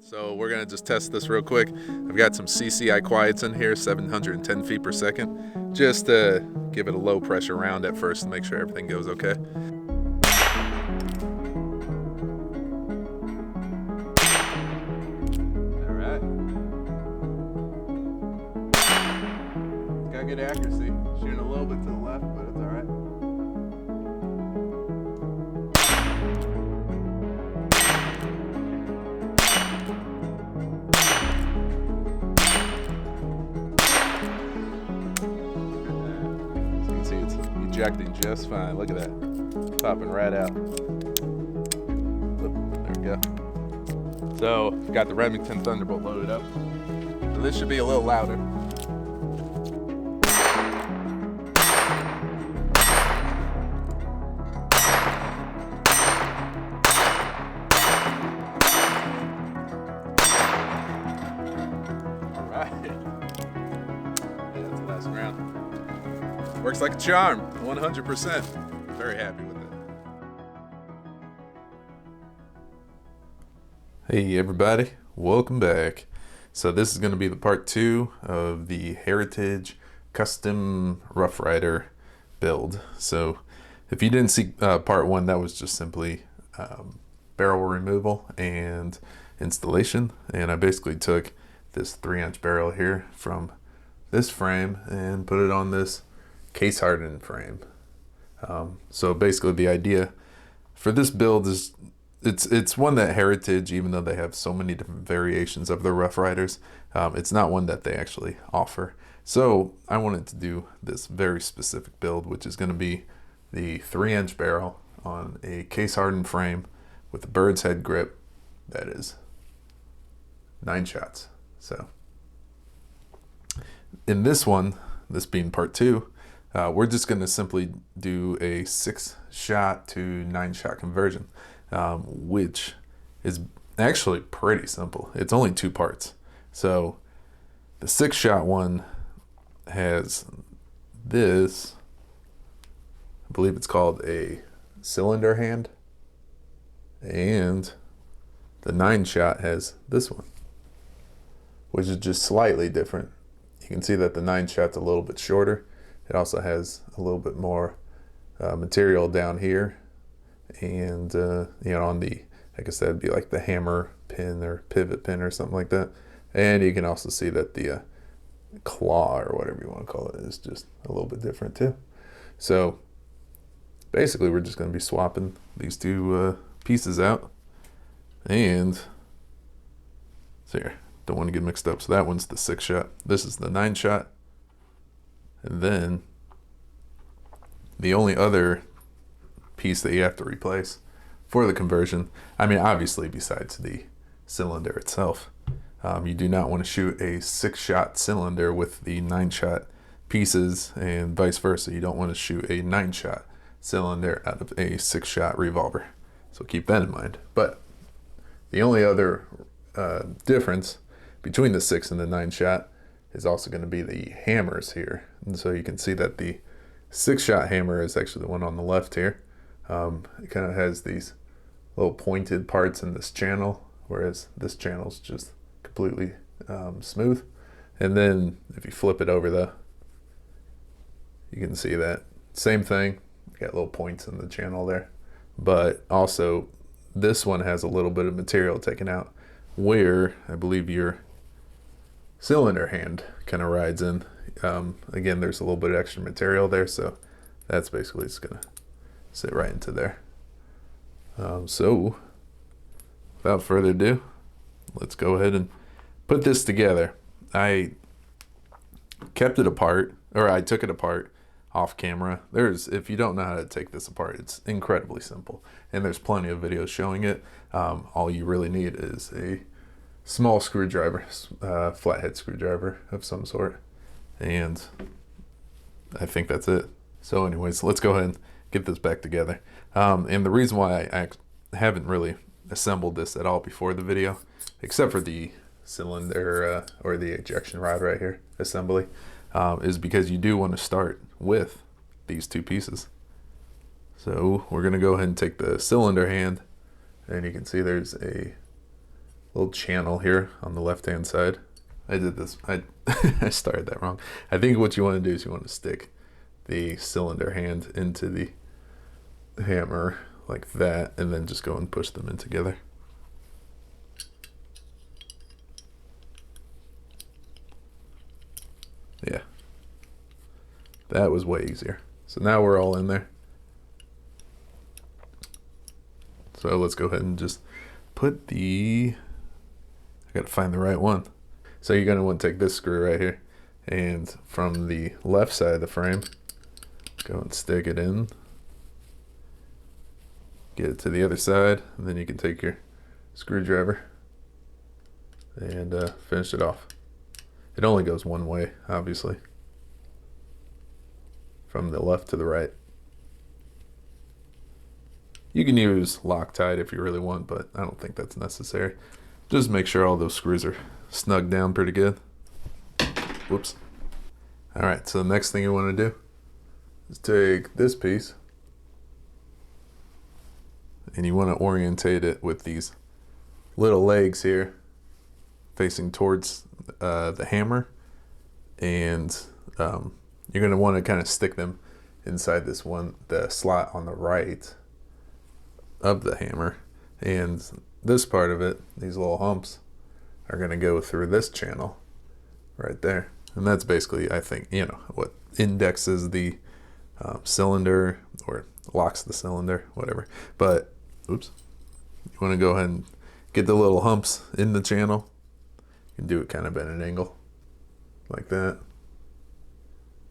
So we're gonna just test this real quick. I've got some CCI quiets in here, 710 feet per second, just to give it a low pressure round at first to make sure everything goes okay. All right. It's got good accuracy. Shooting a little bit to the left, but it's all right. See, it's ejecting just fine. Look at that. Popping right out. There we go. So, got the Remington Thunderbolt loaded up. So this should be a little louder. All right. Yeah, that's the last round. Works like a charm, 100%. Very happy with it. Hey everybody, welcome back. So this is going to be the part 2 of the Heritage Custom Rough Rider build. So if you didn't see part 1, that was just simply barrel removal and installation. And I basically took this 3-inch barrel here from this frame and put it on this case hardened frame. So basically the idea for this build is it's one that Heritage, even though they have so many different variations of their Rough Riders, it's not one that they actually offer. So I wanted to do this very specific build, which is going to be the 3-inch barrel on a case hardened frame with a bird's head grip that is 9 shots. So in this one, this being part 2, we're just going to simply do a 6-shot to 9-shot conversion, which is actually pretty simple. It's only 2 parts. So the 6-shot one has this, I believe it's called a cylinder hand, and the 9-shot has this one, which is just slightly different. You can see that the 9-shot's a little bit shorter. It also has a little bit more material down here, and on the, I guess that'd be like the hammer pin or pivot pin or something like that. And you can also see that the claw, or whatever you want to call it, is just a little bit different too. So basically we're just going to be swapping these 2 pieces out. And so here, don't want to get mixed up. So that one's the 6-shot. This is the 9-shot. And then the only other piece that you have to replace for the conversion, I mean, obviously besides the cylinder itself, you do not want to shoot a 6-shot cylinder with the 9-shot pieces, and vice versa. You don't want to shoot a 9-shot cylinder out of a 6-shot revolver. So keep that in mind. But the only other difference between the 6 and the 9-shot is also going to be the hammers here. And so you can see that the 6-shot hammer is actually the one on the left here. It kind of has these little pointed parts in this channel, whereas this channel is just completely smooth. And then if you flip it over, you can see that same thing. Got little points in the channel there, but also this one has a little bit of material taken out where I believe your cylinder hand kind of rides in. Again, there's a little bit of extra material there, so that's basically just gonna sit right into there. So without further ado, let's go ahead and put this together. I kept it apart, or I took it apart off camera. If you don't know how to take this apart, it's incredibly simple, and there's plenty of videos showing it. All you really need is a small screwdriver, flathead screwdriver of some sort, and I think that's it. So anyways, let's go ahead and get this back together. And the reason why I haven't really assembled this at all before the video, except for the cylinder or the ejection rod right here assembly, is because you do want to start with these 2 pieces. So we're going to go ahead and take the cylinder hand, and you can see there's a little channel here on the left hand side. I did this, I started that wrong. I think what you want to do is you want to stick the cylinder hand into the hammer like that, and then just go and push them in together. Yeah, that was way easier. So now we're all in there. So let's go ahead and just put I gotta find the right one. So you're gonna want to take this screw right here, and from the left side of the frame, go and stick it in. Get it to the other side, and then you can take your screwdriver and finish it off. It only goes one way, obviously, from the left to the right. You can use Loctite if you really want, but I don't think that's necessary. Just make sure all those screws are snug down pretty good. Whoops. All right, so the next thing you want to do is take this piece, and you want to orientate it with these little legs here facing towards the hammer, and you're going to want to kind of stick them inside the slot on the right of the hammer, and this part of it, these little humps, are going to go through this channel right there, and that's basically, I think, what indexes the cylinder or locks the cylinder, whatever. But oops, you want to go ahead and get the little humps in the channel. You can do it kind of at an angle like that.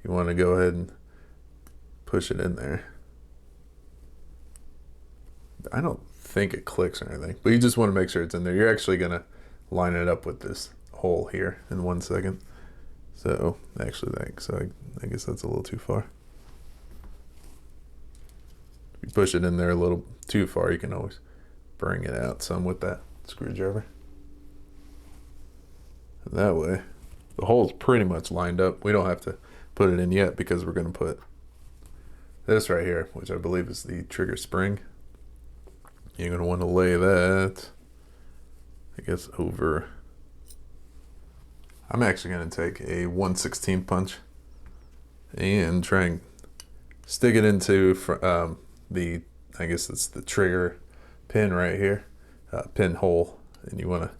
You want to go ahead and push it in there. I don't think it clicks or anything, but you just want to make sure it's in there. You're actually going to line it up with this hole here in 1 second. So actually, I guess that's a little too far. If you push it in there a little too far, you can always bring it out some with that screwdriver. And that way, the hole's pretty much lined up. We don't have to put it in yet because we're going to put this right here, which I believe is the trigger spring. You're going to want to lay that, I guess, over. I'm actually going to take a 1/16 punch and try and stick it into I guess it's the trigger pin right here, pinhole, and you want to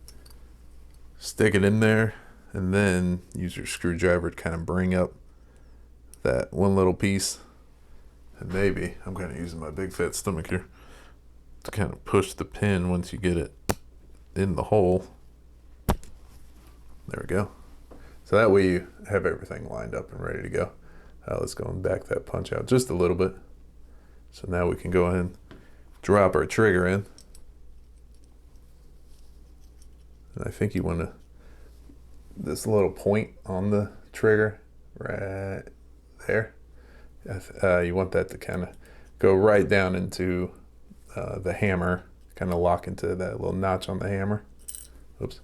stick it in there, and then use your screwdriver to kind of bring up that one little piece, and maybe I'm kind of using my big fat stomach here to kind of push the pin once you get it in the hole. There we go. So that way you have everything lined up and ready to go. Let's go and back that punch out just a little bit. So now we can go ahead and drop our trigger in. And I think you want this little point on the trigger right there. You want that to kind of go right down into the hammer, kind of lock into that little notch on the hammer. Oops.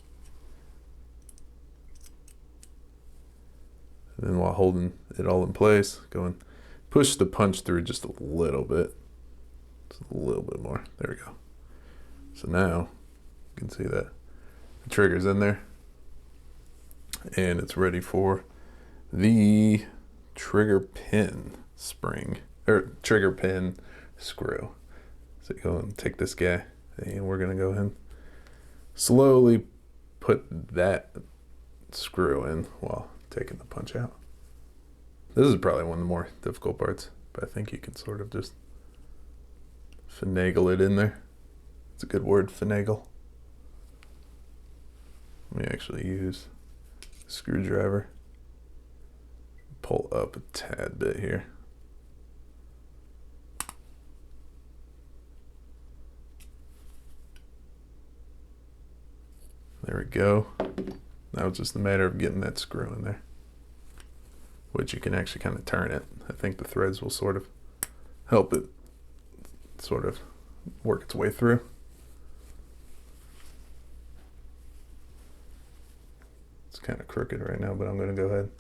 And then while holding it all in place, go and push the punch through just a little bit. Just a little bit more. There we go. So now you can see that the trigger's in there. And it's ready for the trigger pin spring, or trigger pin screw. So you go and take this guy, and we're gonna go ahead and slowly put that screw in while taking the punch out. This is probably one of the more difficult parts, but I think you can sort of just finagle it in there. It's a good word, finagle. Let me actually use a screwdriver. Pull up a tad bit here. There we go. Now it's just a matter of getting that screw in there, which you can actually kind of turn it. I think the threads will sort of help it sort of work its way through. It's kind of crooked right now, but I'm going to go ahead and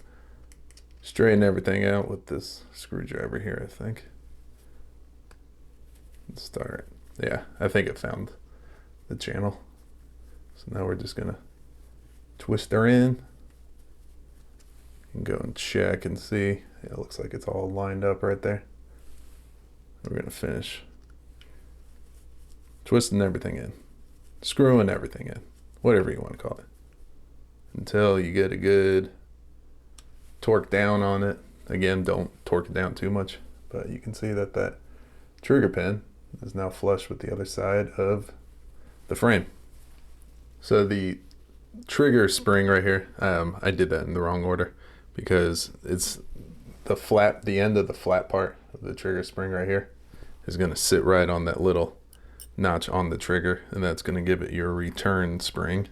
straighten everything out with this screwdriver here, I think. Let's start. Yeah, I think it found the channel. So now we're just gonna twist her in and go and check and see. Yeah, it looks like it's all lined up right there. We're gonna finish twisting everything in, screwing everything in, whatever you want to call it, until you get a good torque down on it. Again, don't torque it down too much, but you can see that that trigger pin is now flush with the other side of the frame. So the trigger spring right here, I did that in the wrong order because it's the end of the flat part of the trigger spring right here is going to sit right on that little notch on the trigger, and that's going to give it your return spring.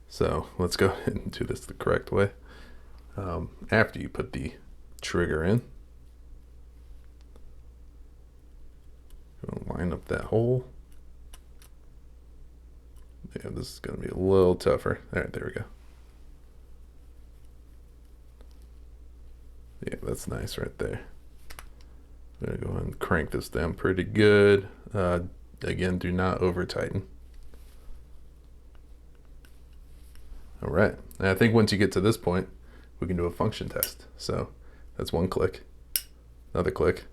So let's go ahead and do this the correct way. After you put the trigger in, line up that hole. Yeah, this is going to be a little tougher. All right, there we go. Yeah, that's nice right there. I'm going to go ahead and crank this down pretty good. Again, do not over tighten. All right, and I think once you get to this point, we can do a function test. So that's one click, another click,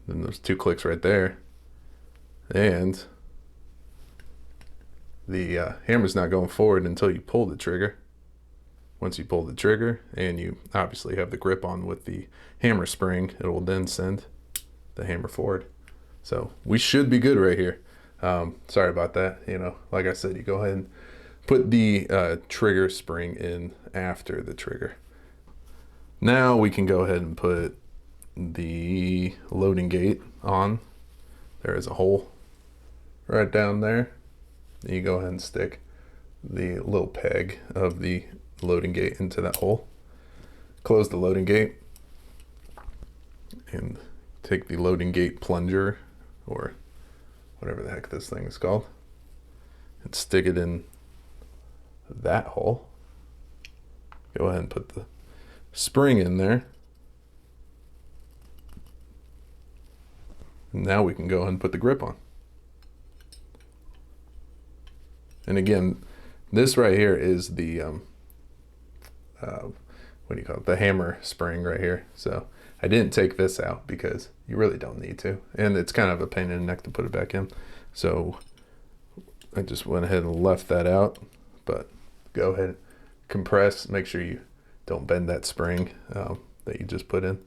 then there's two clicks right there, and the hammer's not going forward until you pull the trigger. Once you pull the trigger and you obviously have the grip on with the hammer spring, it will then send the hammer forward. So we should be good right here. Sorry about that. You know, like I said, you go ahead and put the trigger spring in after the trigger. Now we can go ahead and put the loading gate on. There is a hole right down there. You go ahead and stick the little peg of the loading gate into that hole. Close the loading gate and take the loading gate plunger, or whatever the heck this thing is called, and stick it in that hole. Go ahead and put the spring in there. Now we can go ahead and put the grip on. And again, this right here is the what do you call it? The hammer spring right here. So I didn't take this out because you really don't need to, and it's kind of a pain in the neck to put it back in. So I just went ahead and left that out. But go ahead, compress. Make sure you don't bend that spring that you just put in.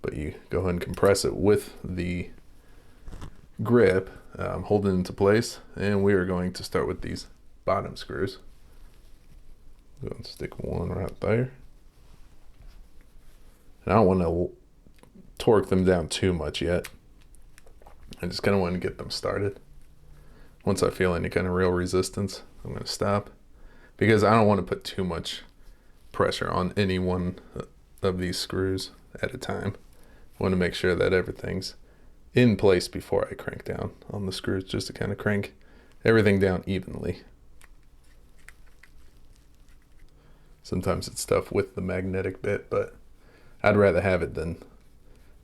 But you go ahead and compress it with the grip, hold it into place, and we are going to start with these bottom screws. Go and stick one right there. And I don't want to torque them down too much yet. I just kind of want to get them started. Once I feel any kind of real resistance, I'm going to stop, because I don't want to put too much pressure on any one of these screws at a time. I want to make sure that everything's in place before I crank down on the screws, just to kind of crank everything down evenly. Sometimes it's tough with the magnetic bit, but I'd rather have it than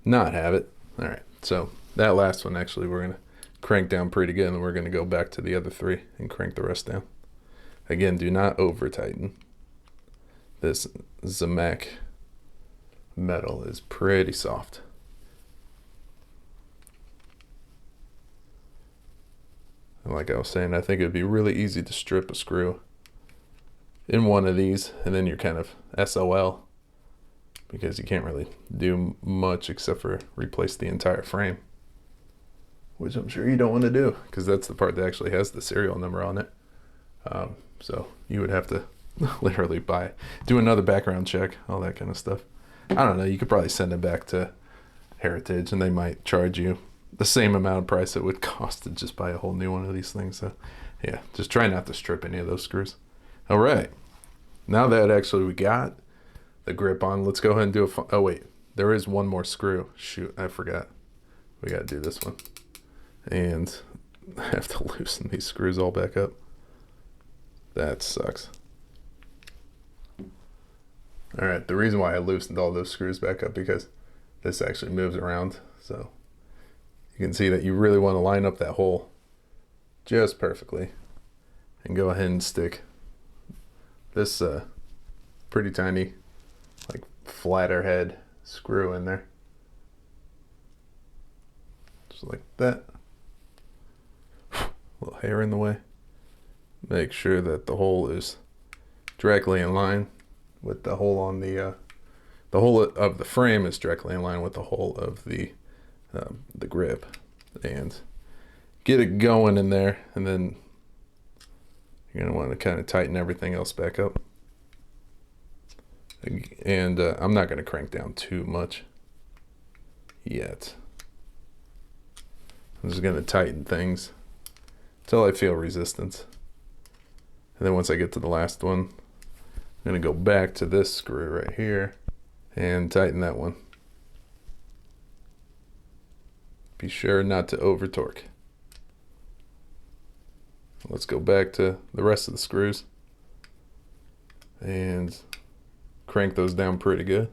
not have it. All right, so that last one, actually, we're going to crank down pretty good, and then we're going to go back to the other three and crank the rest down. Again, do not over tighten. This Zamac metal is pretty soft. And like I was saying, I think it'd be really easy to strip a screw in one of these, and then you're kind of SOL, because you can't really do much except for replace the entire frame, which I'm sure you don't want to do, because that's the part that actually has the serial number on it. So you would have to literally do another background check, all that kind of stuff. I don't know, you could probably send it back to Heritage and they might charge you the same amount of price it would cost to just buy a whole new one of these things. So yeah, just try not to strip any of those screws. All right, now that actually we got the grip on, let's go ahead and do oh wait, there is one more screw. Shoot, I forgot. We got to do this one. And I have to loosen these screws all back up. That sucks. All right, the reason why I loosened all those screws back up, because this actually moves around. So you can see that you really want to line up that hole just perfectly. and go ahead and stick this pretty tiny, like flatter head screw in there. Just like that. A little hair in the way. Make sure that the hole is directly in line with the hole on the hole of the frame is directly in line with the hole of the grip, and get it going in there, and then you're gonna want to kind of tighten everything else back up. And I'm not gonna crank down too much yet. I'm just gonna tighten things until I feel resistance. And then once I get to the last one, I'm gonna go back to this screw right here and tighten that one. Be sure not to over torque. Let's go back to the rest of the screws and crank those down pretty good.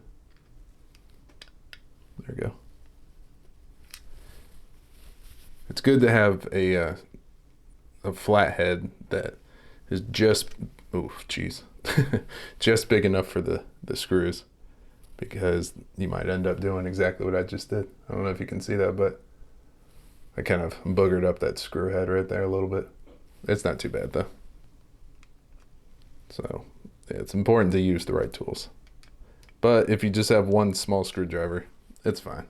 There we go. It's good to have a flat head that is just, just big enough for the screws, because you might end up doing exactly what I just did. I don't know if you can see that, but I kind of boogered up that screw head right there a little bit. It's not too bad though. So yeah, it's important to use the right tools. But if you just have one small screwdriver, it's fine.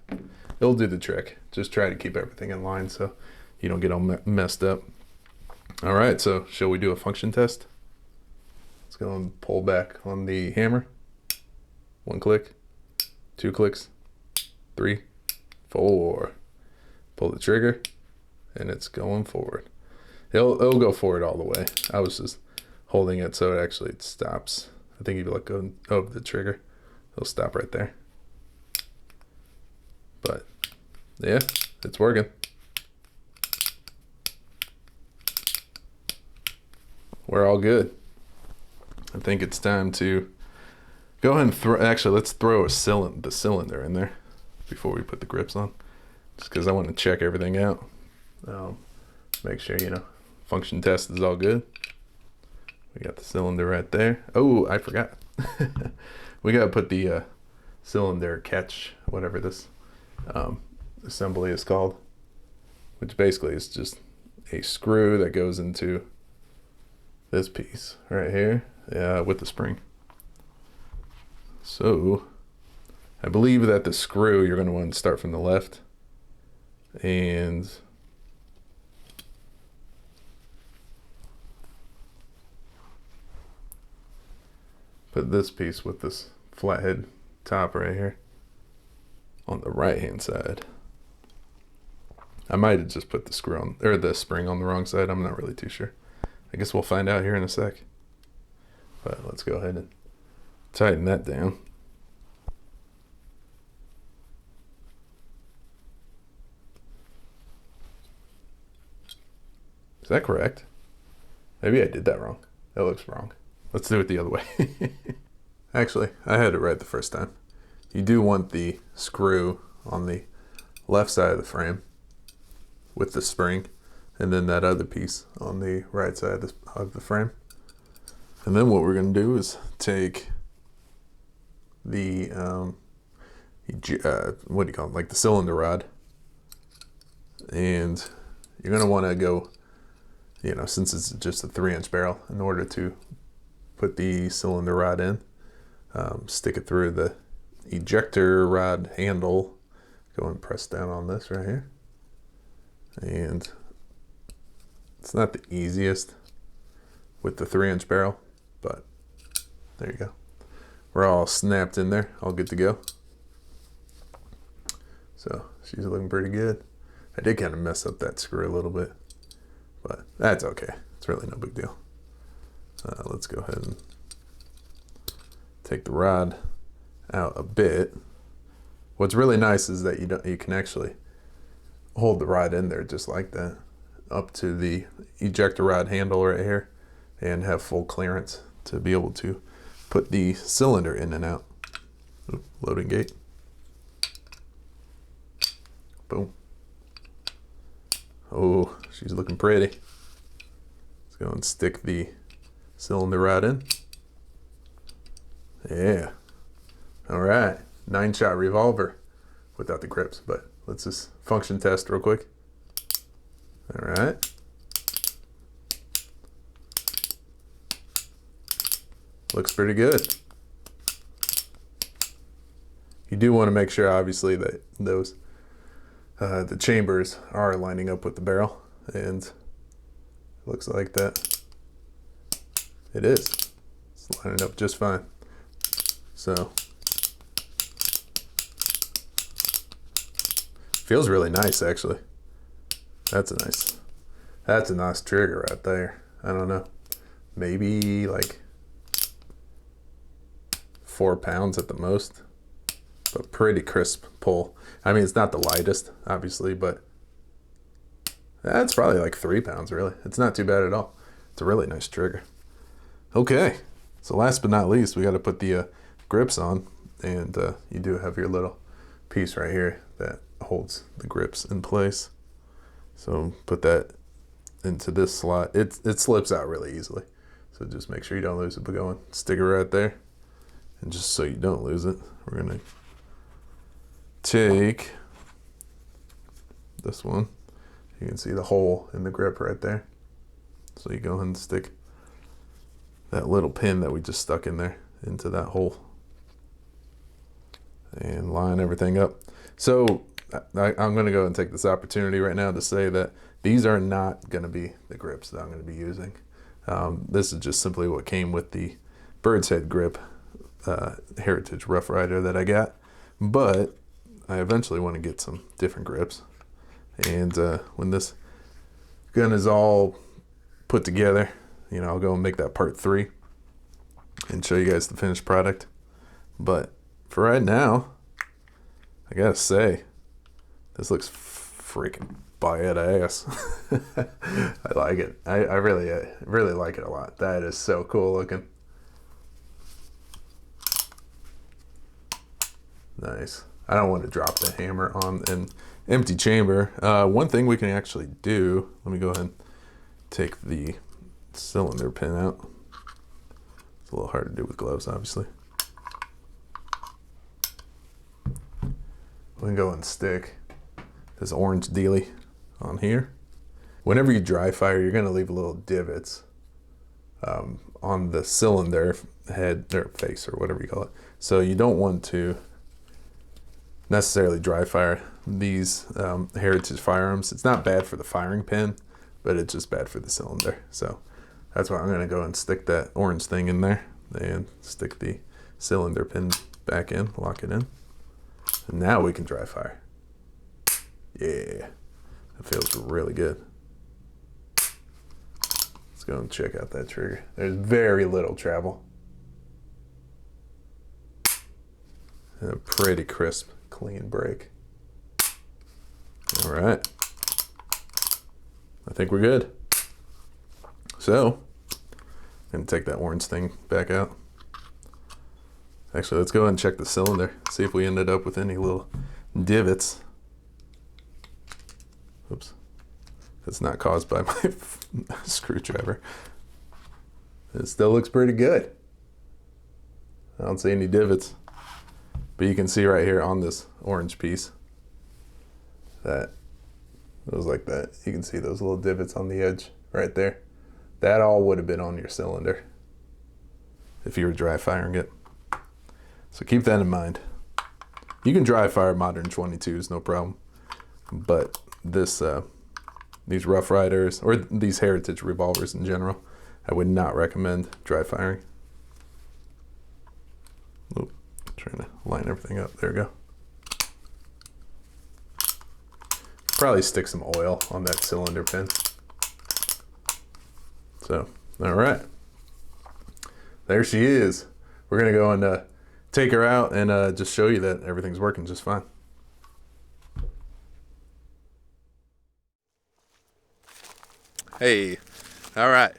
It'll do the trick. Just try to keep everything in line so you don't get all messed up. All right, so shall we do a function test? Let's go and pull back on the hammer. 1 click, 2 clicks, 3, 4. Pull the trigger, and it's going forward. It'll go forward all the way. I was just holding it so it stops. I think if you let go of the trigger, it'll stop right there. But yeah, it's working. We're all good. I think it's time to go ahead and throw, actually let's throw the cylinder in there before we put the grips on, just because I want to check everything out. Make sure, function test is all good. We got the cylinder right there. Oh, I forgot. We got to put the cylinder catch, whatever this assembly is called, which basically is just a screw that goes into this piece right here, with the spring. So I believe that the screw, you're going to want to start from the left and put this piece with this flathead top right here on the right hand side. I might have just put the screw on, or the spring on the wrong side. I'm not really too sure. I guess we'll find out here in a sec. But let's go ahead and tighten that down. Is that correct? Maybe I did that wrong. That looks wrong. Let's do it the other way. Actually, I had it right the first time. You do want the screw on the left side of the frame with the spring, and then that other piece on the right side of the frame. And then what we're going to do is take the what do you call it, like the cylinder rod, and you're going to want to go, since it's just a 3-inch barrel, in order to put the cylinder rod in, stick it through the ejector rod handle. Go and press down on this right here. And it's not the easiest with the 3-inch barrel, but there you go. We're all snapped in there, all good to go. So she's looking pretty good. I did kind of mess up that screw a little bit, but that's okay. It's really no big deal. Let's go ahead and take the rod out a bit. What's really nice is that you can actually hold the rod in there just like that up to the ejector rod handle right here, and have full clearance to be able to put the cylinder in and out. Oop, loading gate. Boom. Oh, she's looking pretty. Let's go and stick the cylinder rod in. Yeah. All right. 9-shot revolver without the grips, but let's just function test real quick. All right. Looks pretty good. You do want to make sure, obviously, that those the chambers are lining up with the barrel, and it looks like that it is. It's lining up just fine. So feels really nice, actually. That's a nice trigger right there. I don't know, maybe like 4 pounds at the most, but pretty crisp pull. I mean, it's not the lightest, obviously, but that's probably like 3 pounds, really. It's not too bad at all. It's a really nice trigger. Okay, so last but not least, we got to put the grips on, and you do have your little piece right here that holds the grips in place. So put that into this slot. It slips out really easily, so just make sure you don't lose it. But go and stick it right there, and just so you don't lose it, we're gonna take this one. You can see the hole in the grip right there, so you go ahead and stick that little pin that we just stuck in there into that hole and line everything up. So I'm going to go and take this opportunity right now to say that these are not going to be the grips that I'm going to be using. This is just simply what came with the bird's head grip Heritage Rough Rider that I got, but I eventually want to get some different grips, and when this gun is all put together, you know, I'll go and make that part 3 and show you guys the finished product. But for right now, I gotta say, this looks freaking badass. I like it. I really like it a lot. That is so cool looking. Nice. I don't want to drop the hammer on an empty chamber. One thing we can actually do, let me go ahead and take the cylinder pin out. It's a little hard to do with gloves, obviously. We can go and stick this orange dealy on here. Whenever you dry fire, you're going to leave little divots on the cylinder head or face or whatever you call it. So you don't want to necessarily dry fire these Heritage firearms. It's not bad for the firing pin, but it's just bad for the cylinder. So that's why I'm going to go and stick that orange thing in there and stick the cylinder pin back in, lock it in. And now we can dry fire. Yeah, it feels really good. Let's go and check out that trigger. There's very little travel. And a pretty crisp, clean break. All right. I think we're good. So, I'm gonna take that orange thing back out. Actually, let's go ahead and check the cylinder, see if we ended up with any little divots. Oops. That's not caused by my screwdriver. It still looks pretty good. I don't see any divots. But you can see right here on this orange piece that it was like that. You can see those little divots on the edge right there. That all would have been on your cylinder if you were dry firing it. So keep that in mind. You can dry fire modern 22s, no problem. But this, these Rough Riders, or these Heritage revolvers in general, I would not recommend dry firing. Oop, trying to line everything up. There we go. Probably stick some oil on that cylinder pin. So, all right. There she is. We're gonna go and take her out and just show you that everything's working just fine. Hey, all right.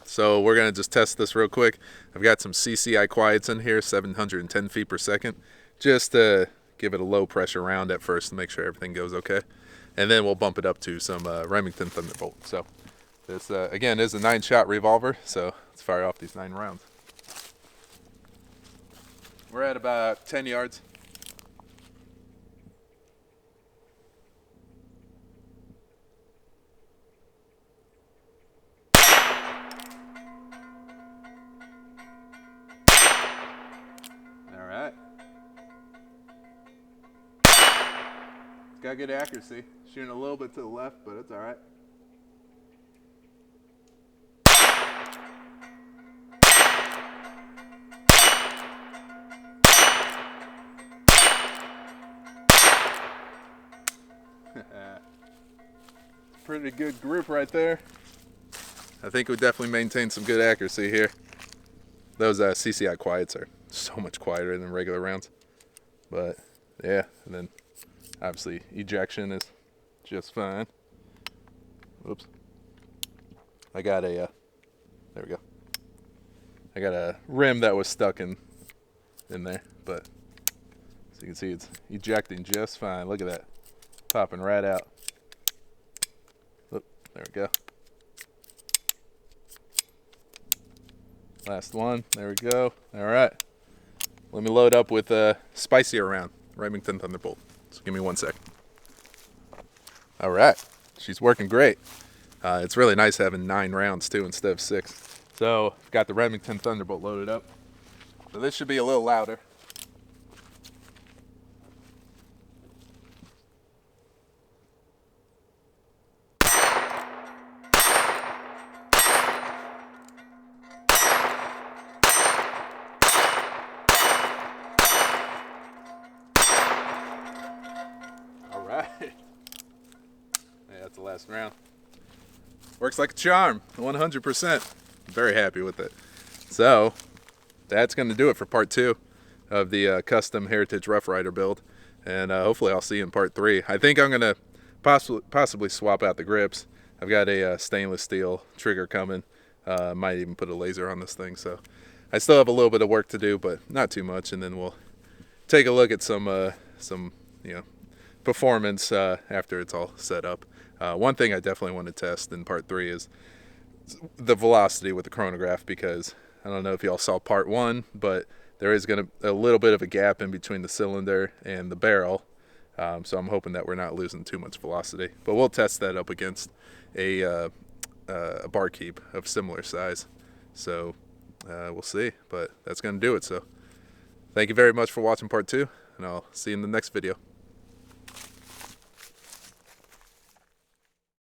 So we're gonna just test this real quick. I've got some CCI quiets in here, 710 feet per second. Just give it a low pressure round at first to make sure everything goes okay. And then we'll bump it up to some Remington Thunderbolt. So This, again, is a 9-shot revolver, so let's fire off these 9 rounds. We're at about 10 yards. All right. It's got good accuracy. Shooting a little bit to the left, but it's all right. Pretty good grip right there. I think we definitely maintained some good accuracy here. Those CCI quiets are so much quieter than regular rounds. But yeah, and then obviously ejection is just fine. Oops. I got a, there we go. I got a rim that was stuck in there, but as you can see, it's ejecting just fine. Look at that, popping right out. Oop, there we go. Last one, there we go. All right, let me load up with a spicier round, Remington Thunderbolt. So give me 1 sec. All right, she's working great. It's really nice having 9 rounds too instead of 6. So I've got the Remington Thunderbolt loaded up. So this should be a little louder. All right. Yeah, that's the last round. Works like a charm, 100%. Very happy with it. So that's going to do it for part 2 of the custom Heritage Rough Rider build. And hopefully I'll see you in part 3. I think I'm going to possibly swap out the grips. I've got a stainless steel trigger coming. Might even put a laser on this thing. So I still have a little bit of work to do, but not too much. And then we'll take a look at some performance after it's all set up. One thing I definitely want to test in part 3 is the velocity with the chronograph, because I don't know if y'all saw part 1, but there is a little bit of a gap in between the cylinder and the barrel. So I'm hoping that we're not losing too much velocity. But we'll test that up against a barkeep of similar size. So we'll see. But that's going to do it. So thank you very much for watching part 2, and I'll see you in the next video.